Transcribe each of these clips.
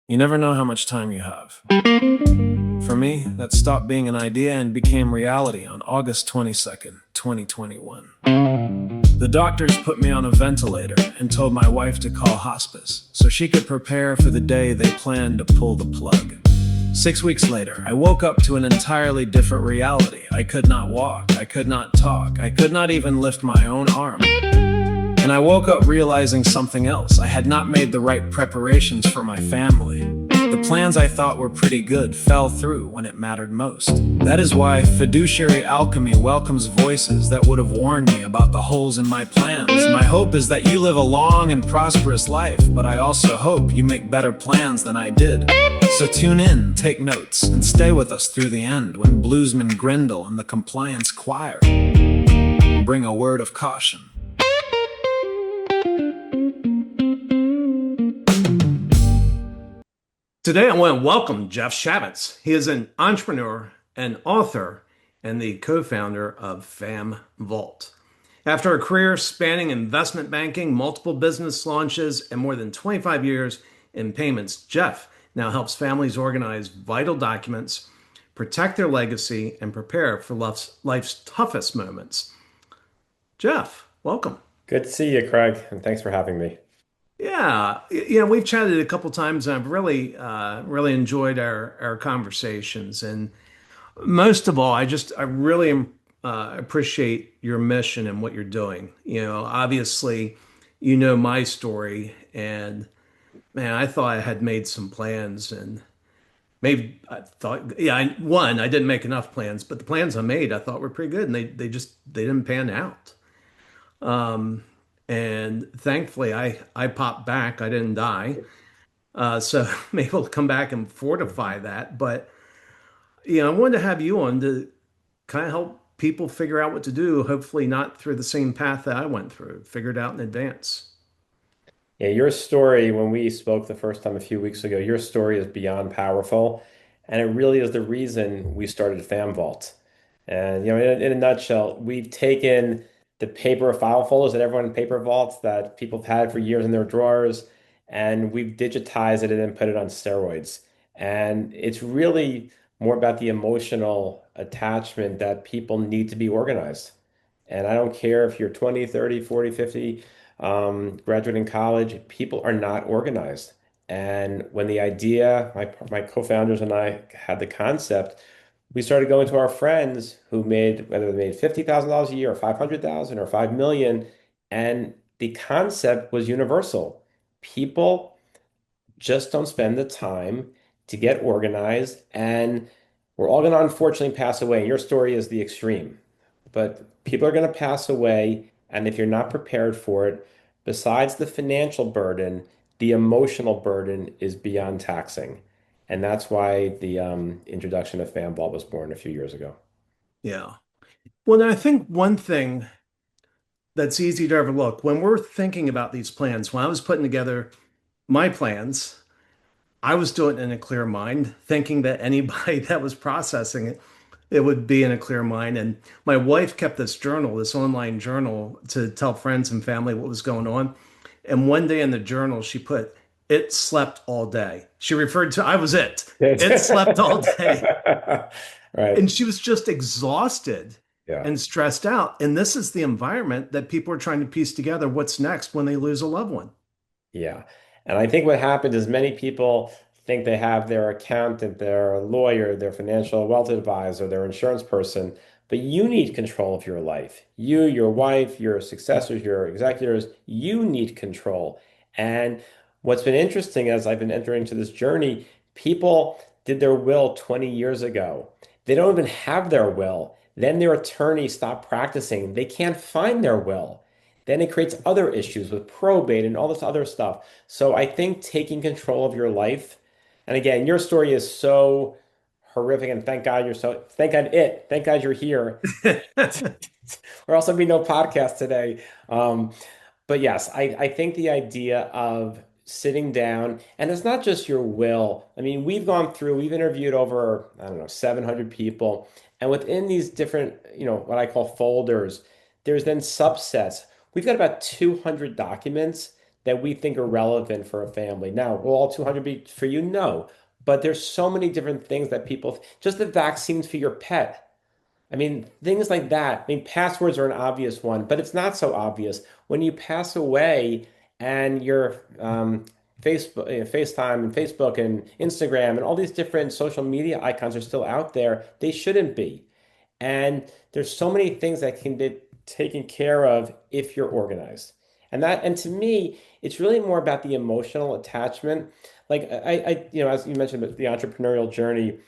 You never know how much time you have. For me, that stopped being an idea and became reality on August 22nd, 2021. The doctors put me on a ventilator and told my wife to call hospice so she could prepare for the day they planned to pull the plug. 6 weeks later, I woke up to an entirely different reality. I could not walk, I could not talk, I could not even lift my own arm. And I woke up realizing something else. I had not made the right preparations for my family. The plans I thought were pretty good fell through when it mattered most. That is why Fiduciary Alchemy welcomes voices that would have warned me about the holes in my plans. My hope is that you live a long and prosperous life, but I also hope you make better plans than I did. So tune in, take notes, and stay with us through the end when Bluesman Grindle and the Compliance Choir bring a word of caution. Today, I want to welcome Jeff Shavitz. He is an entrepreneur, an author, and the co-founder of FamVault. After a career spanning investment banking, multiple business launches, and more than 25 years in payments, Jeff now helps families organize vital documents, protect their legacy, and prepare for life's toughest moments. Jeff, welcome. Good to see you, Craig, and thanks for having me. Yeah, we've chatted a couple times, and I've really enjoyed our conversations. And most of all, I really appreciate your mission and what you're doing. Obviously, my story, and man, I thought I had made some plans, and maybe I thought, yeah, I didn't make enough plans, but the plans I made I thought were pretty good, and they didn't pan out. Um, and thankfully, I popped back. I didn't die. So I'm able to come back and fortify that. But, I wanted to have you on to kind of help people figure out what to do, hopefully not through the same path that I went through, figured out in advance. Yeah, your story, when we spoke the first time a few weeks ago, your story is beyond powerful, and it really is the reason we started FamVault. And in a nutshell, we've taken the paper file folders that everyone in paper vaults that people have had for years in their drawers, and we've digitized it and then put it on steroids. And it's really more about the emotional attachment that people need to be organized. And I don't care if you're 20, 30, 40, 50, graduating college, people are not organized. And when the idea, my co-founders and I had the concept, we started going to our friends who made, whether they made $50,000 a year or 500,000 or 5 million. And the concept was universal. People just don't spend the time to get organized. And we're all going to unfortunately pass away. And your story is the extreme, but people are going to pass away. And if you're not prepared for it, besides the financial burden, the emotional burden is beyond taxing. And that's why the introduction of FamVault was born a few years ago. Yeah. Well, then I think one thing that's easy to overlook when we're thinking about these plans, when I was putting together my plans, I was doing it in a clear mind, thinking that anybody that was processing it, it would be in a clear mind. And my wife kept this journal, this online journal, to tell friends and family what was going on. And one day in the journal, she put, "It slept all day." She referred to, I was it. It slept all day. Right. And she was just exhausted Yeah. and stressed out. And this is the environment that people are trying to piece together what's next when they lose a loved one. Yeah. And I think what happened is many people think they have their accountant, their lawyer, their financial wealth advisor, their insurance person, but you need control of your life. You, your wife, your successors, your executors, you need control. And what's been interesting as I've been entering into this journey, people did their will 20 years ago. They don't even have their will. Then their attorney stopped practicing. They can't find their will. Then it creates other issues with probate and all this other stuff. So I think taking control of your life, and again, your story is so horrific, and thank God you're here, or else there'd be no podcast today. But yes, I think the idea of sitting down, and it's not just your will. I mean, we've interviewed over, I don't know, 700 people, and within these different, what I call folders, there's then subsets. We've got about 200 documents that we think are relevant for a family. Now, will all 200 be for you? No. But there's so many different things that people, just the vaccines for your pet. I mean, things like that. I mean, passwords are an obvious one, but it's not so obvious. When you pass away and your Facebook, FaceTime and Facebook and Instagram and all these different social media icons are still out there, they shouldn't be. And there's so many things that can be taken care of if you're organized. And to me, it's really more about the emotional attachment. Like as you mentioned, the entrepreneurial journey,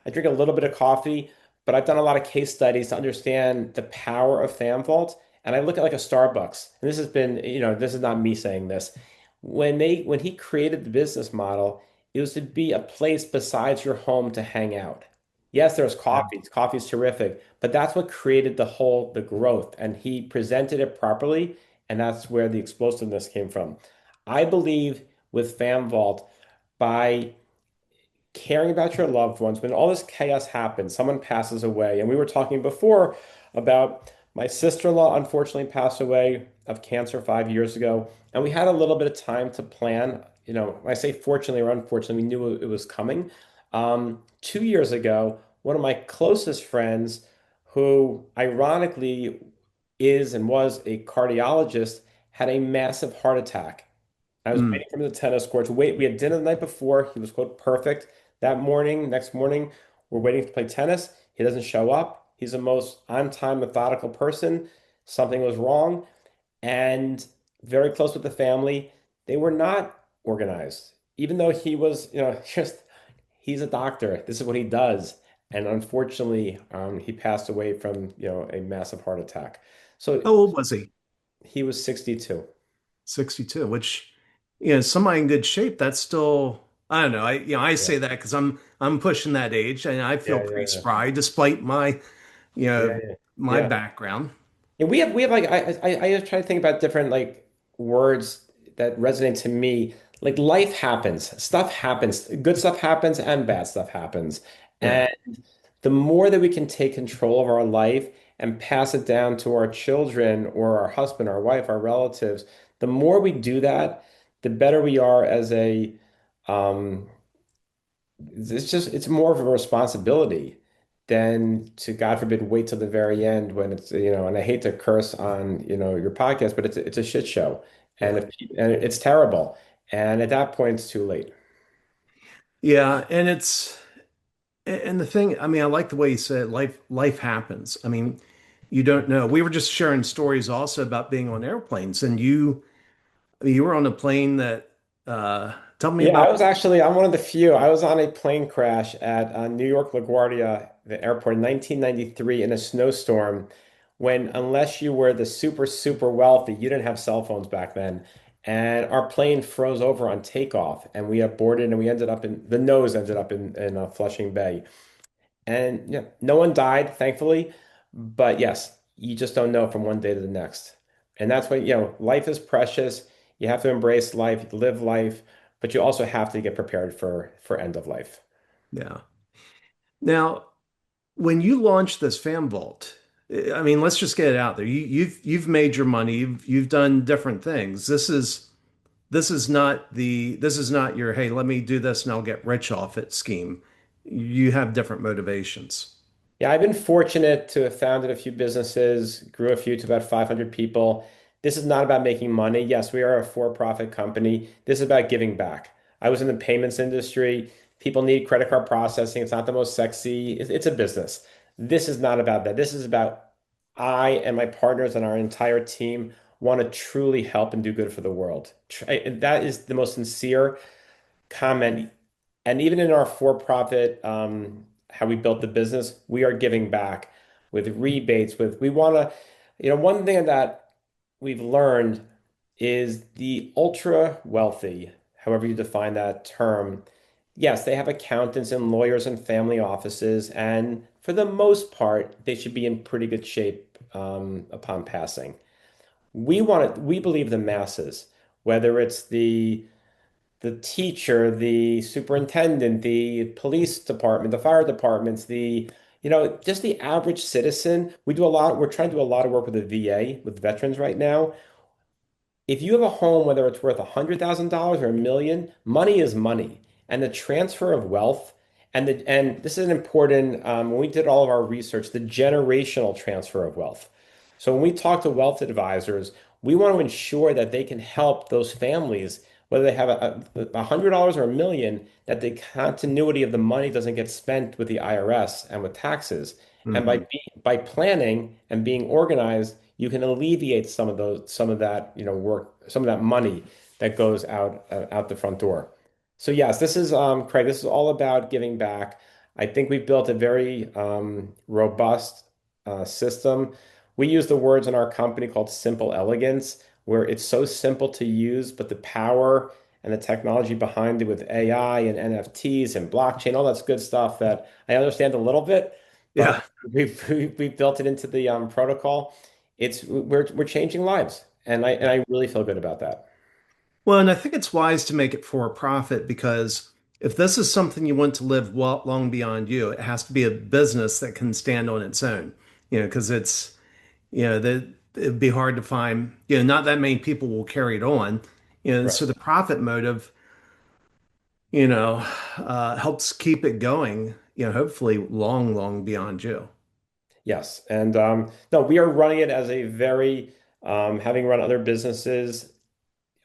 I drink a little bit of coffee, but I've done a lot of case studies to understand the power of FamVault. And I look at like a Starbucks, and this has been, this is not me saying this. When he created the business model, it was to be a place besides your home to hang out. Yes, there's Yeah. coffee. Coffee's terrific, but that's what created the growth. And he presented it properly, and that's where the explosiveness came from. I believe with FamVault, by caring about your loved ones, when all this chaos happens, someone passes away, and we were talking before about my sister-in-law unfortunately passed away of cancer 5 years ago, and we had a little bit of time to plan. I say fortunately or unfortunately, we knew it was coming. 2 years ago, one of my closest friends, who ironically is and was a cardiologist, had a massive heart attack. I was Mm. waiting for him at the tennis court to wait. We had dinner the night before. He was, quote, perfect. Next morning, we're waiting to play tennis. He doesn't show up. He's the most on-time, methodical person. Something was wrong. And very close with the family. They were not organized. Even though he was, he's a doctor. This is what he does. And unfortunately, he passed away from, a massive heart attack. So How old was he? he was 62. 62, which, somebody in good shape, that's still, I don't know. I Yeah, say that because I'm pushing that age and I feel yeah, pretty yeah, spry despite my, you yeah, know, yeah. my Yeah. background. And we have like I just try to think about different like words that resonate to me. Like life happens, stuff happens, good stuff happens, and bad stuff happens. Yeah. And the more that we can take control of our life and pass it down to our children or our husband, our wife, our relatives, the more we do that, the better we are as a um, it's more of a responsibility than to, God forbid, wait till the very end when and I hate to curse on, your podcast, but it's a shit show. And Yeah. and it's terrible. And at that point, it's too late. Yeah. And the thing, I mean, I like the way you said life happens. I mean, you don't know. We were just sharing stories also about being on airplanes and you were on a plane that, tell me Yeah, about. I'm one of the few. I was on a plane crash at New York LaGuardia, the airport in 1993 in a snowstorm when, unless you were the super, super wealthy, you didn't have cell phones back then. And our plane froze over on takeoff and we aborted and we ended up the nose ended up in Flushing Bay. And yeah, no one died, thankfully. But yes, you just don't know from one day to the next. And that's why, life is precious. You have to embrace life, live life, but you also have to get prepared for end of life. Yeah. Now, when you launched this Fan Vault, I mean, let's just get it out there. You've made your money. You've done different things. This is not your, hey, let me do this and I'll get rich off it scheme. You have different motivations. Yeah, I've been fortunate to have founded a few businesses, grew a few to about 500 people. This is not about making money. Yes, we are a for-profit company. This is about giving back. I was in the payments industry. People need credit card processing. It's not the most sexy. It's a business. This is not about that. This is about I and my partners and our entire team want to truly help and do good for the world. That is the most sincere comment. And even in our for-profit, how we built the business, we are giving back with rebates, we want to, one thing that we've learned is the ultra wealthy, however you define that term. Yes, they have accountants and lawyers and family offices, and for the most part, they should be in pretty good shape upon passing. We believe the masses, whether it's the teacher, the superintendent, the police department, the fire departments, just the average citizen. We're trying to do a lot of work with the VA, with veterans right now. if you have a home, whether it's worth $100,000 or a million, money is money. And the transfer of wealth, and this is an important, when we did all of our research, the generational transfer of wealth. So when we talk to wealth advisors, we want to ensure that they can help those families, whether they have $100 or a million, that the continuity of the money doesn't get spent with the IRS and with taxes. And Hmm. by planning and being organized, you can alleviate some of that, work, some of that money that goes out the front door. So yes, this is Craig. This is all about giving back. I think we've built a very robust system. We use the words in our company called simple elegance, where it's so simple to use, but the power and the technology behind it with AI and NFTs and blockchain, all that's good stuff that I understand a little bit, Yeah. but we've built it into the protocol. We're changing lives, and I really feel good about that. Well, and I think it's wise to make it for a profit because if this is something you want to live well, long beyond you, it has to be a business that can stand on its own. Because it'd be hard to find, not that many people will carry it on. Right. So the profit motive, you know, helps keep it going, hopefully long, long beyond you. Yes, and no, we are running it as a very having run other businesses.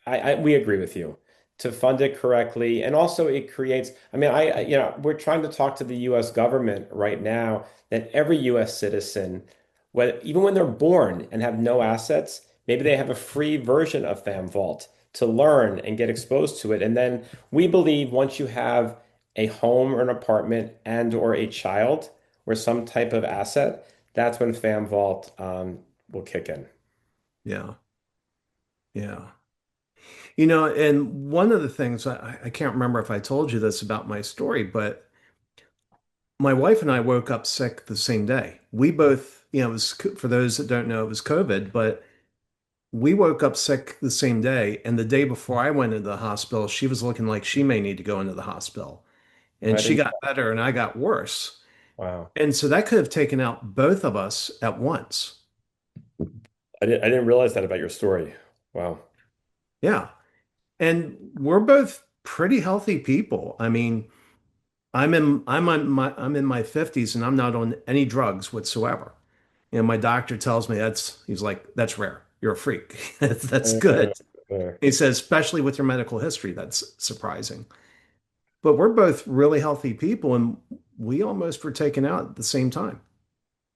We agree with you to fund it correctly, and also it creates. I mean, we're trying to talk to the U.S. government right now that every U.S. citizen, even when they're born and have no assets, maybe they have a free version of FamVault to learn and get exposed to it. And then we believe once you have a home or an apartment and or a child or some type of asset, that's when FamVault will kick in. Yeah. Yeah. And one of the things I can't remember if I told you this about my story, but my wife and I woke up sick the same day. We both, it was for those that don't know, it was COVID, but we woke up sick the same day. And the day before I went into the hospital, she was looking like she may need to go into the hospital. And I she didn't. got better and I got worse. Wow. And so that could have taken out both of us at once. I didn't realize that about your story. Wow. Yeah. And we're both pretty healthy people. I mean, I'm in my 50s and I'm not on any drugs whatsoever. My doctor tells me he's like, that's rare. You're a freak. That's Uh, good. uh, He says, especially with your medical history, that's surprising. But we're both really healthy people and we almost were taken out at the same time.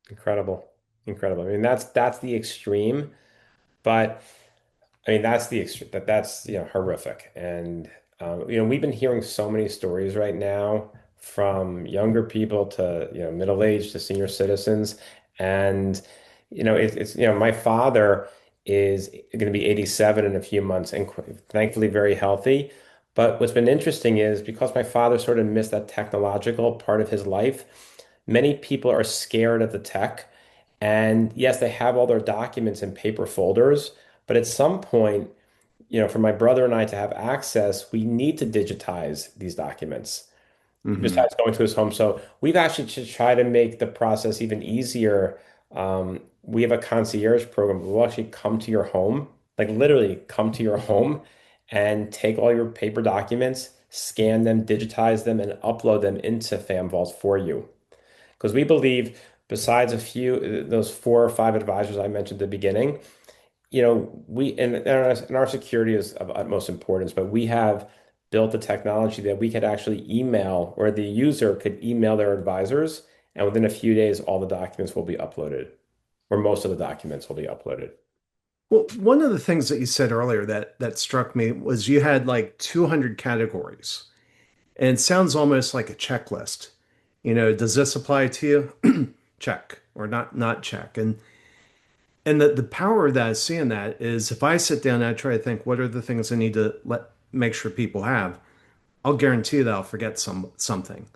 Incredible. Incredible. I mean, that's the extreme, but I mean, that's the extreme that's horrific. And we've been hearing so many stories right now from younger people to middle aged to senior citizens, and it's my father is going to be 87 in a few months, and thankfully very healthy. But what's been interesting is because my father sort of missed that technological part of his life, many people are scared of the tech. And yes, they have all their documents in paper folders, but at some point, for my brother and I to have access, we need to digitize these documents Hmm. besides going to his home. So we've actually to try to make the process even easier. We have a concierge program. We'll actually come to your home, like literally come to your home and take all your paper documents, scan them, digitize them, and upload them into FamVault for you. Because we believe, besides a few, those 4 or 5 advisors I mentioned at the beginning, we and our security is of utmost importance, but we have built the technology that we could actually email, or the user could email their advisors, and within a few days, all the documents will be uploaded, or most of the documents will be uploaded. Well, one of the things that you said earlier that struck me was you had like 200 categories, and it sounds almost like a checklist. Does this apply to you? Check or not check. And the power of that I see in that is if I sit down and I try to think what are the things I need to make sure people have, I'll guarantee that I'll forget something.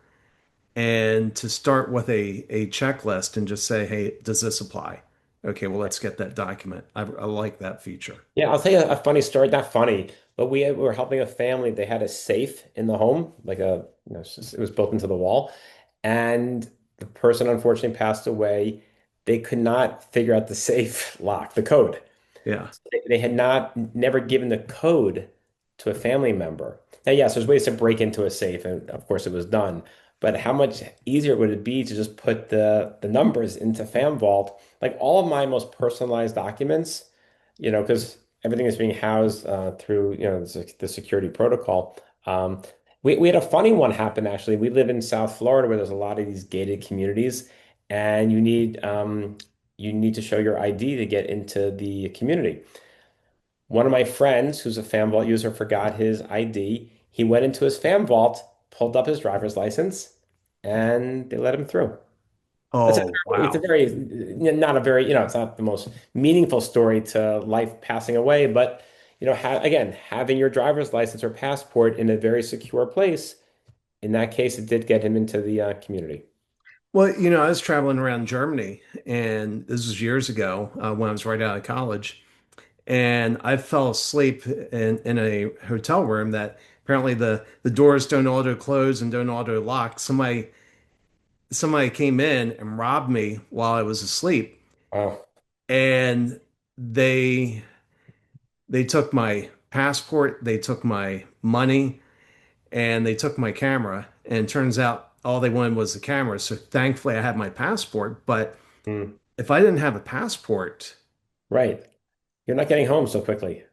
And to start with a checklist and just say, hey, does this apply? Okay, well, let's get that document. I like that feature. Yeah, I'll tell you a funny story. Not funny, but we were helping a family. They had a safe in the home, like it was built into the wall, and the person unfortunately passed away. They could not figure out the safe lock, the code. Yeah. They had never given the code to a family member. Now, yes, there's ways to break into a safe, and of course it was done. But how much easier would it be to just put the numbers into FamVault? Like all of my most personalized documents, because everything is being housed through, the security protocol. Um, we had a funny one happen actually. We live in South Florida where there's a lot of these gated communities, and you need to show your ID to get into the community. One of my friends, who's a FamVault user, forgot his ID. He went into his FamVault, pulled up his driver's license, and they let him through. That's Oh, it's a wow. very not a very, it's not the most meaningful story to life passing away, but ha again, having your driver's license or passport in a very secure place, in that case, it did get him into the community. Well, I was traveling around Germany, and this was years ago when I was right out of college, and I fell asleep in a hotel room that apparently the doors don't auto close and don't auto lock. Somebody came in and robbed me while I was asleep, Wow. and they they took my passport, they took my money, and they took my camera. And it turns out all they wanted was the camera. So thankfully, I had my passport. But Hmm. if I didn't have a passport, Right. You're not getting home so quickly.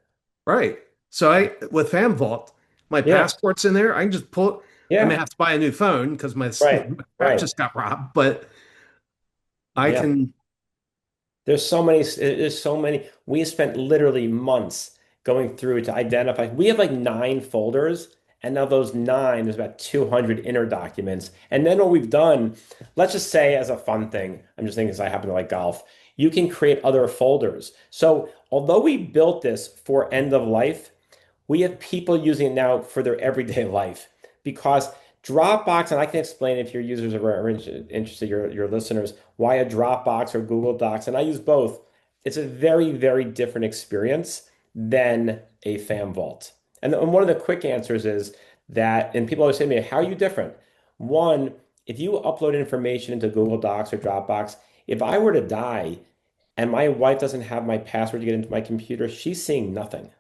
right? So I with FamVault, my Yeah. passport's in there. I can just pull. I may Yeah. have to buy a new phone because my Right. back Right. just got robbed, but I Yeah. can. There's so many. We spent literally months going through to identify. We have like 9 folders, and now those nine, there's about 200 inner documents. And then what we've done, let's just say as a fun thing, I'm just thinking because I happen to like golf, you can create other folders. So although we built this for end of life, we have people using it now for their everyday life because Dropbox, and I can explain if your users are interested, your listeners, why a Dropbox or Google Docs, and I use both. It's a very, very different experience than a FamVault. And one of the quick answers is that, and people always say to me, how are you different? One, if you upload information into Google Docs or Dropbox, if I were to die and my wife doesn't have my password to get into my computer, she's seeing nothing.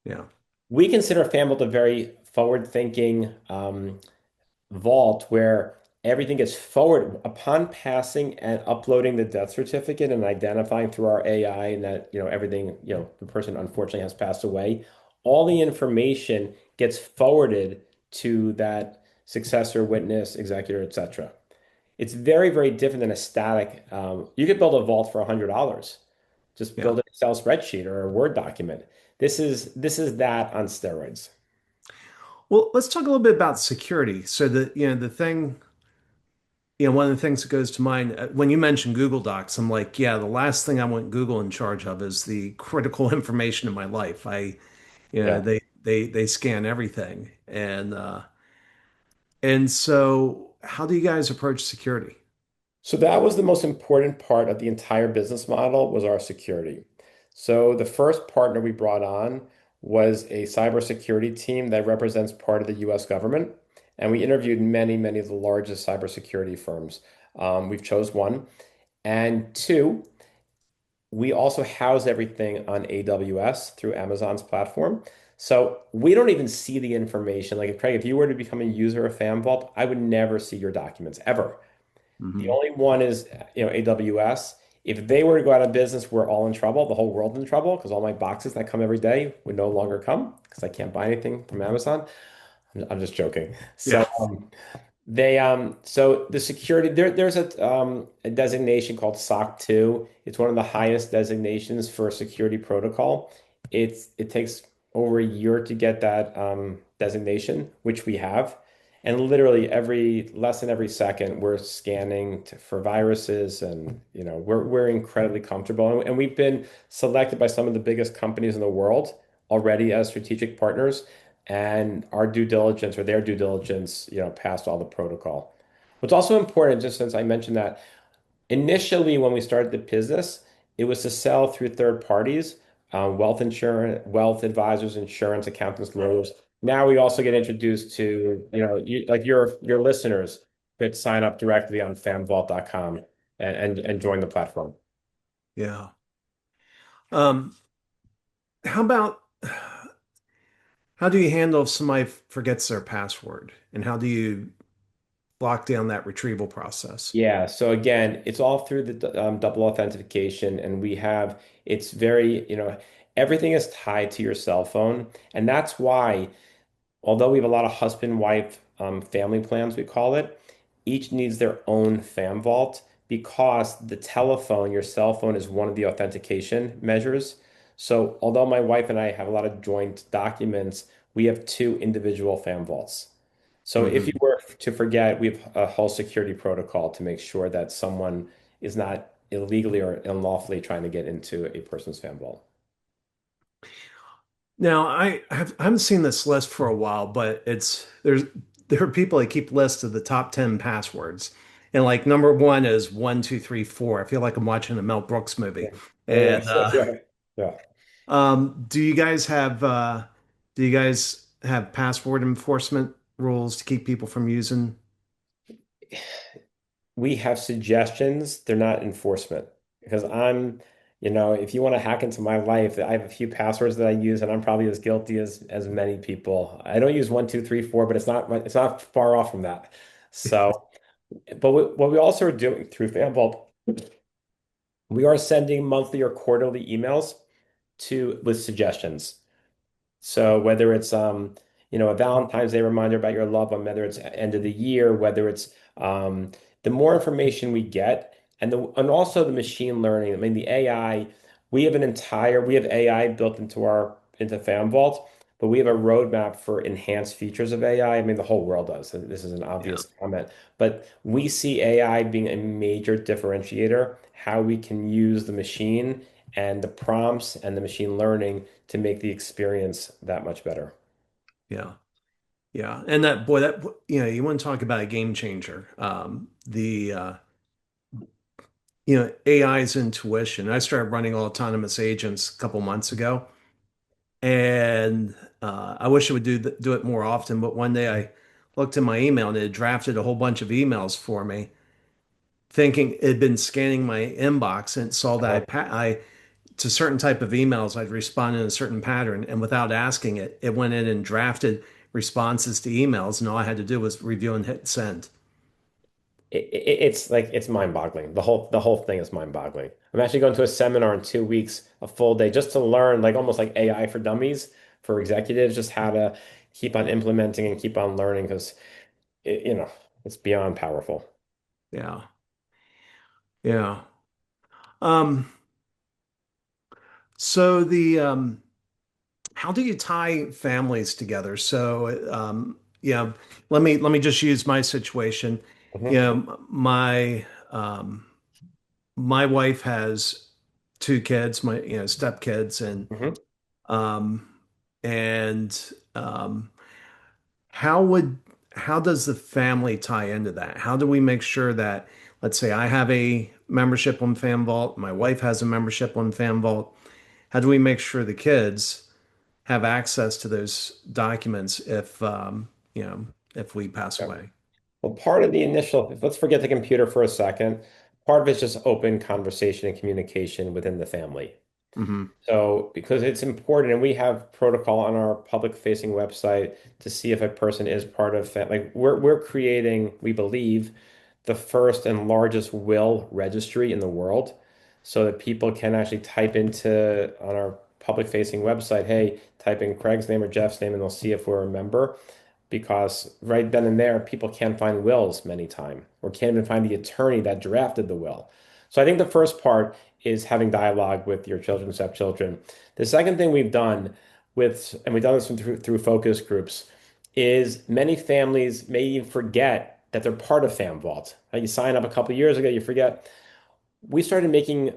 Yeah. We consider FamVault a very forward-thinking vault where everything gets forward upon passing and uploading the death certificate and identifying through our AI and that, everything, the person unfortunately has passed away. All the information gets forwarded to that successor, witness, executor, etc. It's very, very different than a static. You could build a vault for $100. Just Yeah. build an Excel spreadsheet or a Word document. This is that on steroids. Well, let's talk a little bit about security. So the thing, one of the things that goes to mind when you mention Google Docs, I'm like, yeah, the last thing I want Google in charge of is the critical information in my life. Yeah. They scan everything, and so how do you guys approach security? So that was the most important part of the entire business model was our security. So the first partner we brought on was a cybersecurity team that represents part of the US government. And we interviewed many, many of the largest cybersecurity firms. We've chose one. And two, we also house everything on AWS through Amazon's platform. So we don't even see the information. Like if Craig, if you were to become a user of FamVault, I would never see your documents ever. The Hmm. only one is, AWS. If they were to go out of business, we're all in trouble. The whole world's in trouble because all my boxes that come every day would no longer come because I can't buy anything from Amazon. I'm just joking. So Yeah. so the security there's a designation called SOC 2. It's one of the highest designations for a security protocol. It takes over a year to get that designation, which we have. And literally every less than every second, we're scanning for viruses, and we're incredibly comfortable. And we've been selected by some of the biggest companies in the world already as strategic partners, and our due diligence or their due diligence, passed all the protocol. What's also important, just since I mentioned that, initially when we started the business, it was to sell through third parties, wealth insurance, wealth advisors, insurance, accountants, lawyers. Now we also get introduced to, like your listeners could sign up directly on famvault.com and join the platform. Yeah. Um, how about how do you handle if somebody forgets their password, and how do you lock down that retrieval process? Yeah, so again, it's all through the double authentication, and it's very, everything is tied to your cell phone. And that's why, although we have a lot of husband-wife family plans, we call it, each needs their own FamVault because the telephone, your cell phone, is one of the authentication measures. So although my wife and I have a lot of joint documents, we have two individual FamVaults. So if you Hmm. were to forget, we have a whole security protocol to make sure that someone is not illegally or unlawfully trying to get into a person's fan vault. Now, I haven't seen this list for a while, but there are people that keep lists of the top 10 passwords. And like number one is 1, 2, 3, 4. I feel like I'm watching a Mel Brooks movie. Yeah, And yeah, yeah. do you guys have password enforcement rules to keep people from using? We have suggestions, they're not enforcement. Because if you want to hack into my life, I have a few passwords that I use, and I'm probably as guilty as many people. I don't use 1, 2, 3, 4, but it's not far off from that. So, but what we also are doing through FanVault, we are sending monthly or quarterly emails to with suggestions. So whether it's a Valentine's Day reminder about your loved one, whether it's end of the year, whether it's the more information we get, and also the machine learning. I mean, the AI, we have AI built into FamVault, but we have a roadmap for enhanced features of AI. I mean, the whole world does. So this is an Yeah, obvious comment, but we see AI being a major differentiator, how we can use the machine and the prompts and the machine learning to make the experience that much better. yeah, yeah. And that boy, that you want to talk about a game changer. AI's intuition. I started running autonomous agents a couple months ago, and I wish it would do it more often. But one day I looked in my email and it had drafted a whole bunch of emails for me, thinking it had been scanning my inbox and it saw that Uh-huh. I to certain type of emails I'd respond in a certain pattern, and without asking it, it went in and drafted responses to emails, and all I had to do was review and hit send. It's mind-boggling. The whole thing is mind-boggling. I'm actually going to a seminar in 2 weeks, a full day, just to learn like almost like AI for dummies for executives, just how to keep on implementing and keep on learning because it, you know, it's beyond powerful. Yeah, yeah. Um, so the how do you tie families together? So, yeah, let me just use my situation. You Hmm. know, my wife has two kids, my stepkids, Hmm. um, and how would how does the family tie into that? How do we make sure that, let's say, I have a membership on FamVault, my wife has a membership on FamVault. How do we make sure the kids have access to those documents if we pass Yeah. away? Well, part of the initial, let's forget the computer for a second. Part of it's just open conversation and communication within the family. Hmm. So, because it's important, and we have protocol on our public-facing website to see if a person is part of like we're creating, we believe, the first and largest will registry in the world, so that people can actually type into on our public-facing website, hey, type in Craig's name or Jeff's name, and they'll see if we're a member because right then and there, people can't find wills many times or can't even find the attorney that drafted the will. So I think the first part is having dialogue with your children, stepchildren. The second thing we've done and we've done this through focus groups, is many families may even forget that they're part of FamVault. You sign up a couple of years ago, you forget. We started making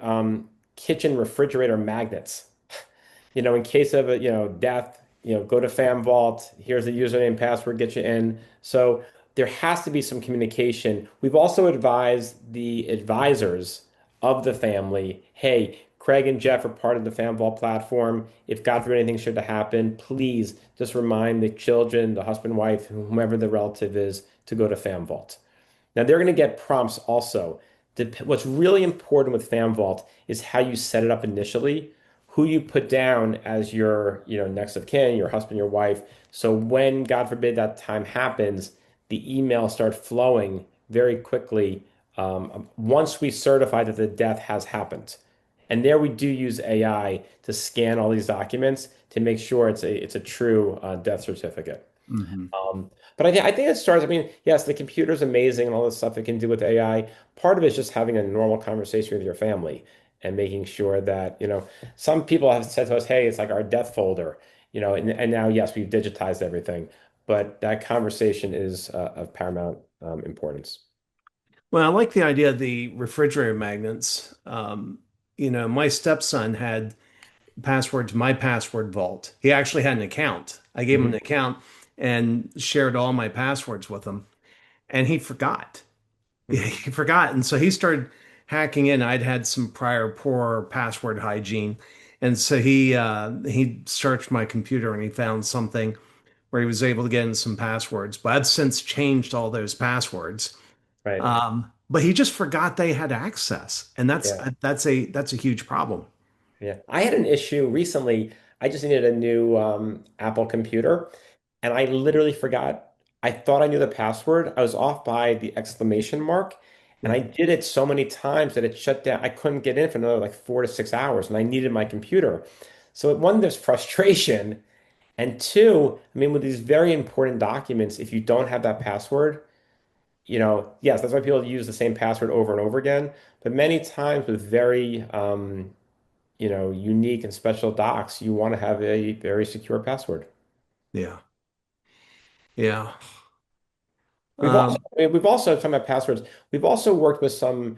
kitchen refrigerator magnets in case of death, go to FamVault. Here's the username, password, get you in. So there has to be some communication. We've also advised the advisors of the family, hey, Craig and Jeff are part of the FamVault platform. If God forbid anything should happen, please just remind the children, the husband, wife, whomever the relative is, to go to FamVault. Now they're going to get prompts also. What's really important with FamVault is how you set it up initially. who you put down as your, next of kin, your husband, your wife. So when, God forbid, that time happens, the emails start flowing very quickly once we certify that the death has happened. And there we do use AI to scan all these documents to make sure it's a true death certificate. Hmm. But I think it starts. I mean, yes, the computer's amazing and all this stuff it can do with AI. Part of it is just having a normal conversation with your family and making sure that, some people have said to us, hey, it's like our death folder, and now, yes, we've digitized everything, but that conversation is of paramount importance. Well, I like the idea of the refrigerator magnets. My stepson had password to my password vault. He actually had an account. I gave him an Mhm. account and shared all my passwords with him, and he forgot. Mhm. He forgot, and so he started hacking in. I'd had some prior poor password hygiene, and so he searched my computer and he found something where he was able to get in some passwords. But I've since changed all those passwords. Right. But he just forgot they had access, and that's Yeah. that's a huge problem. Yeah. I had an issue recently. I just needed a new Apple computer, and I literally forgot. I thought I knew the password. I was off by the exclamation mark, and Yeah, I did it so many times that it shut down. I couldn't get in for another like 4 to 6 hours, and I needed my computer. So one, there's frustration, and two, I mean, with these very important documents, if you don't have that password, yes, that's why people use the same password over and over again. But many times with very unique and special docs, you want to have a very secure password. yeah, yeah. We've also Um, we've also talking about passwords. We've also worked with some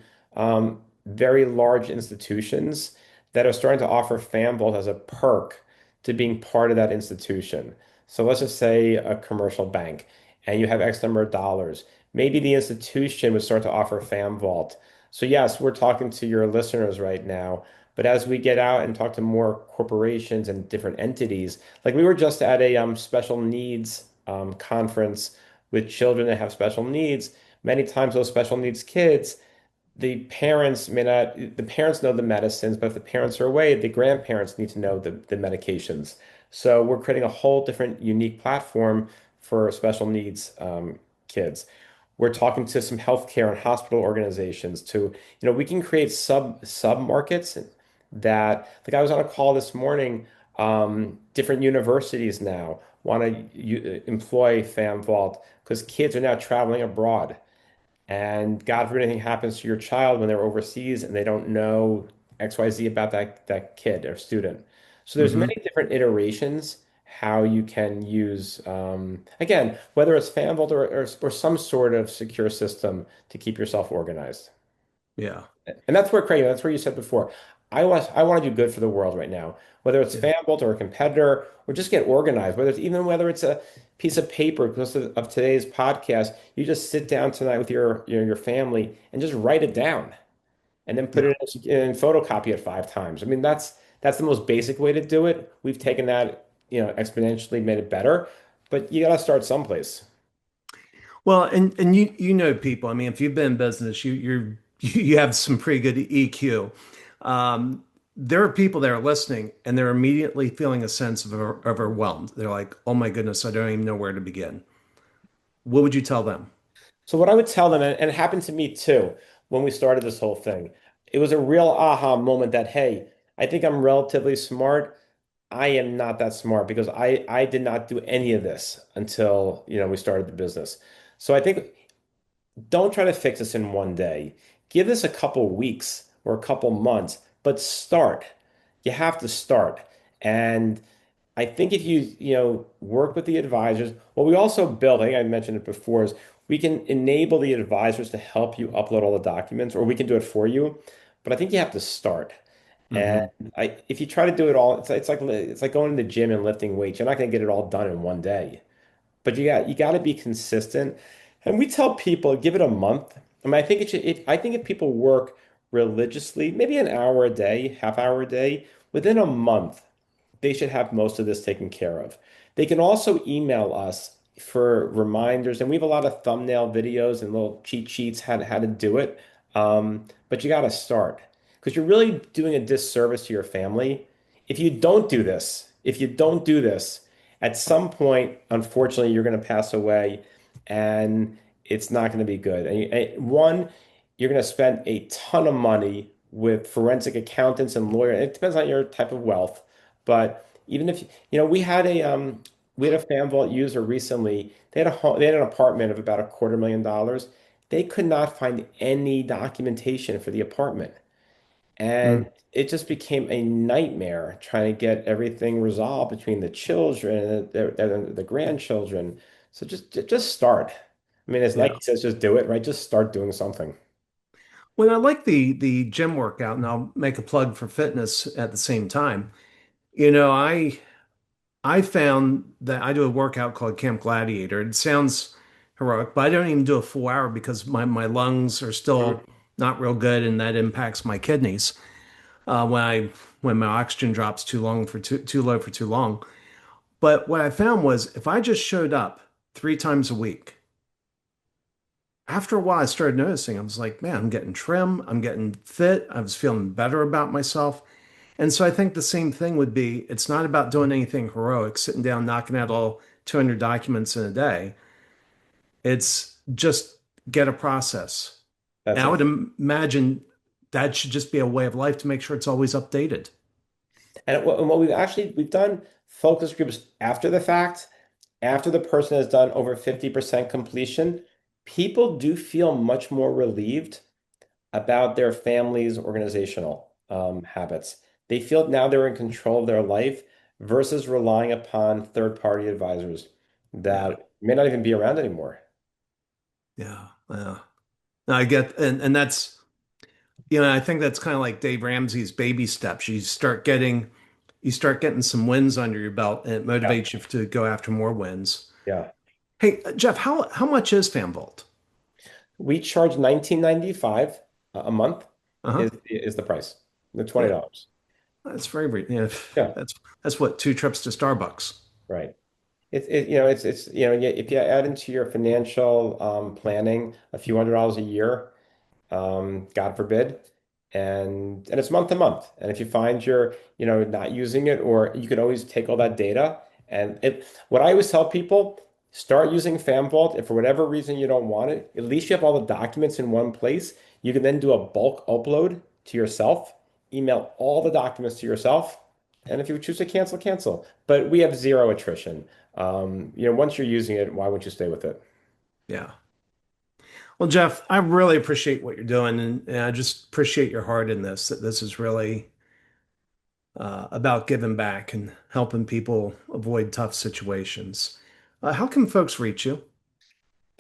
very large institutions that are starting to offer FamVault as a perk to being part of that institution. So let's just say a commercial bank, and you have X number of dollars. Maybe the institution would start to offer FamVault. So yes, we're talking to your listeners right now, but as we get out and talk to more corporations and different entities, like we were just at a special needs conference with children that have special needs, many times those special needs kids, the parents may not, the parents know the medicines, but if the parents are away, the grandparents need to know the medications. So we're creating a whole different unique platform for special needs kids. We're talking to some healthcare and hospital organizations to, we can create sub markets that, like I was on a call this morning, different universities now want to employ FamVault because kids are now traveling abroad. And God forbid anything happens to your child when they're overseas and they don't know XYZ about that kid or student. So there's mhm. many different iterations how you can use, again, whether it's FamVault or some sort of secure system to keep yourself organized. Yeah, And that's where, Craig, that's where you said before. I want to do good for the world right now, whether it's yeah, FanBolt or a competitor, or just get organized. Whether it's a piece of paper because of today's podcast, you just sit down tonight with your family and just write it down, and then put yeah. it in photocopy it 5 times. I mean, that's the most basic way to do it. We've taken that, exponentially made it better, but you got to start someplace. Well, and you know people. I mean, if you've been in business, you have some pretty good EQ. There are people that are listening and they're immediately feeling a sense of overwhelmed. They're like, "Oh my goodness, I don't even know where to begin." What would you tell them? So what I would tell them, and it happened to me too, when we started this whole thing, it was a real aha moment that, hey, I think I'm relatively smart. I am not that smart because I did not do any of this until, we started the business. So I think don't try to fix this in one day. Give this a couple weeks or a couple months, but start. You have to start. And I think if you work with the advisors, what we also built, I think I mentioned it before, is we can enable the advisors to help you upload all the documents, or we can do it for you. But I think you have to start. And Hmm. if you try to do it all, it's like going to the gym and lifting weights. You're not going to get it all done in one day. But you got to be consistent. And we tell people give it a month. I mean, I think if people work religiously, maybe an hour a day, half hour a day, within a month they should have most of this taken care of. They can also email us for reminders, and we have a lot of thumbnail videos and little cheat sheets how to do it. But you got to start because you're really doing a disservice to your family if you don't do this, if you don't do this, at some point, unfortunately, you're going to pass away and it's not going to be good. One, you're going to spend a ton of money with forensic accountants and lawyers. It depends on your type of wealth, but even if we had a FamVault user recently. They had an apartment of about $250,000. They could not find any documentation for the apartment. And Mm, it just became a nightmare trying to get everything resolved between the children and the grandchildren. So just start. I mean, as yeah. Nike says, just do it, right? Just start doing something. Well, I like the gym workout, and I'll make a plug for fitness at the same time. You know, I found that I do a workout called Camp Gladiator. It sounds heroic, but I don't even do a full hour because my lungs are still Mhm. not real good, and that impacts my kidneys when my oxygen drops too low for too long. But what I found was if I just showed up 3 times a week, after a while I started noticing I was like, man, I'm getting trim, I'm getting fit, I was feeling better about myself. And so I think the same thing would be it's not about doing anything heroic, sitting down, knocking out all 200 documents in a day. It's just get a process. And That's I would it. imagine that should just be a way of life to make sure it's always updated. And what we've done focus groups after the fact, after the person has done over 50% completion, people do feel much more relieved about their family's organizational habits. They feel now they're in control of their life versus relying upon third-party advisors Yeah. that may not even be around anymore. Yeah. Yeah. I get, and that's, I think that's kind of like Dave Ramsey's baby steps. You start getting some wins under your belt and it Yeah, motivates you to go after more wins. yeah. Hey, Jeff, how much is FamVault? We charge 19.95 a month Uh-huh. is the price. The Yeah. $20. That's very, yeah, Yeah, that's what, 2 trips to Starbucks. right. Yeah, if you add into your financial planning a few $100s a year, God forbid. And it's month to month. And if you find you're, not using it, or you can always take all that data. What I always tell people, start using FamVault. If for whatever reason you don't want it, at least you have all the documents in one place. You can then do a bulk upload to yourself, email all the documents to yourself. And if you choose to cancel, cancel. But we have zero attrition. Once you're using it, why wouldn't you stay with it? Yeah. Well, Jeff, I really appreciate what you're doing, and I just appreciate your heart in this. That this is really about giving back and helping people avoid tough situations. How can folks reach you?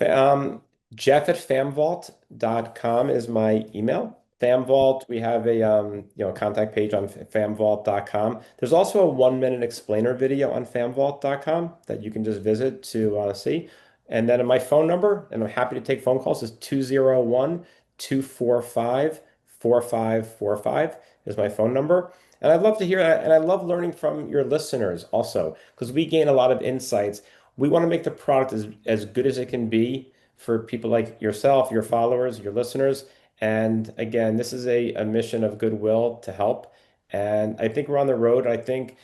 Um, Jeff at famvault.com is my email. FamVault, we have a contact page on famvault.com. There's also a 1-minute explainer video on famvault.com that you can just visit to see. And then my phone number, and I'm happy to take phone calls, is 201-245-4545 is my phone number. And I'd love to hear that. And I love learning from your listeners also, because we gain a lot of insights. We want to make the product as good as it can be for people like yourself, your followers, your listeners. And again, this is a mission of goodwill to help. And I think we're on the road. I think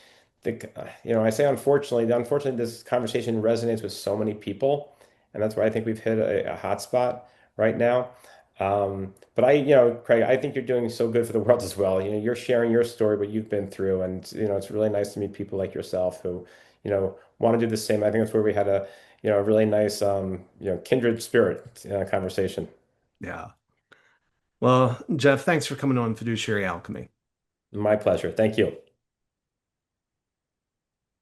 I say unfortunately, this conversation resonates with so many people. And that's why I think we've hit a hot spot right now. But Craig, I think you're doing so good for the world as well. You're sharing your story, what you've been through, and it's really nice to meet people like yourself who, want to do the same. I think that's where we had a really nice, kindred spirit conversation. Yeah. Well, Jeff, thanks for coming on Fiduciary Alchemy. My pleasure. Thank you.